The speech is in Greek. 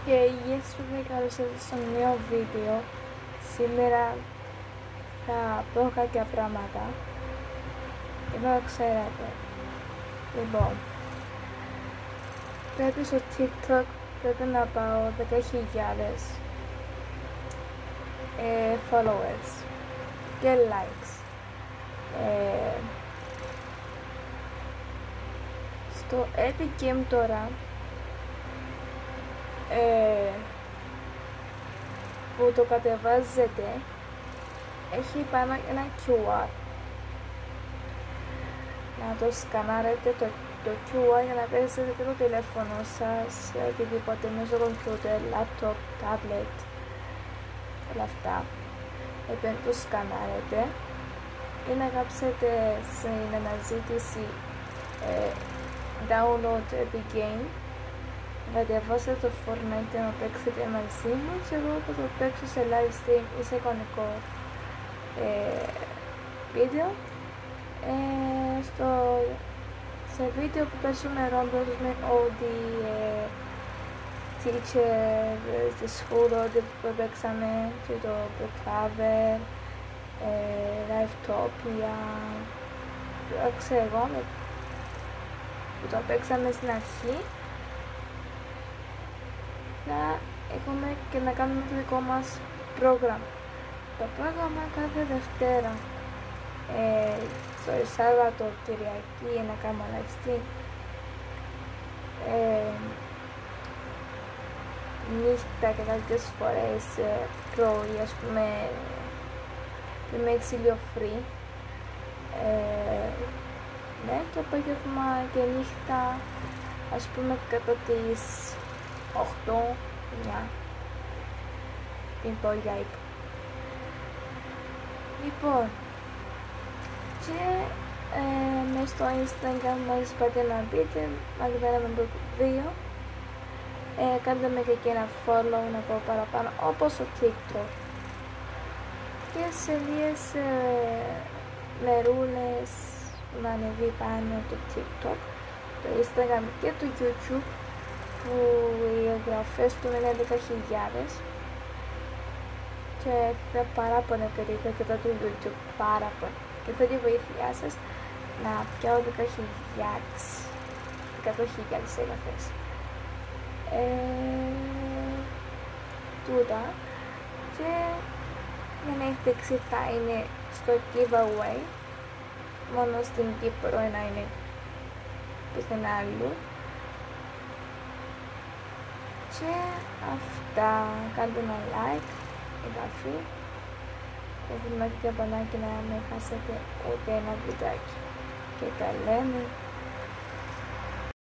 Γεια σας παιδιά, καλώς ήρθατε στο νέο βίντεο. Σήμερα θα πω κάποια πράγματα και να ξέρετε. Λοιπόν, πρέπει στο TikTok πρέπει να πάω 10.000 followers και likes. Στο Epic Game τώρα που το κατεβάζετε έχει πάνω ένα QR. Να το σκανάρετε το QR για να παίζετε και το τηλέφωνο σας, οτιδήποτε μέσω κομπιούτερ, laptop, tablet, όλα αυτά. Επειδή το σκανάρετε ή να γράψετε στην αναζήτηση download Epic Game, να διαβάσετε το Fortnite να παίξετε μαζί μου και εγώ θα το παίξω σε live stream ή σε εικονικό βίντεο. Σε βίντεο που παίζουμε ρόμπλος με ό,τι teacher στη σχολή, ό,τι που παίξαμε και το Brookhaven, Livetopia, ξέρω εγώ που το παίξαμε στην αρχή. Θα έχουμε και να κάνουμε το δικό μας πρόγραμμα. Το πρόγραμμα κάθε Δευτέρα στο Σάββατο, Κυριακή να κάνουμε live stream, νύχτα και κάποιες φορές πρωί, ας πούμε με εξήλιο free, ναι, και απόγευμα και νύχτα, ας πούμε κατά τις 8-9 πριν πω για ύπνο. Λοιπόν, και μες στο Instagram μας πάτε να μπείτε, Magdalena Member 2, κάντε με και εκεί ένα follow να πω παραπάνω, όπως στο TikTok. Και σε λίγες μερούλες να ανεβεί πάνω το TikTok, το Instagram και το YouTube, που οι εγγραφές του είναι 10.000 και θα παράπονε περίπου και το YouTube παράπονε και θα τη βοήθειά σας να πιάω 100.000 εγγραφές. Τούτα, και για να έχετε ξεφτά είναι στο giveaway, μόνο στην Κύπρο να είναι πουθενά. Και αυτά, κάντε ένα like, εγγραφή, και θυμάστε και απανάκι να μην χάσετε ούτε ένα βιντεάκι. Και τα λέμε.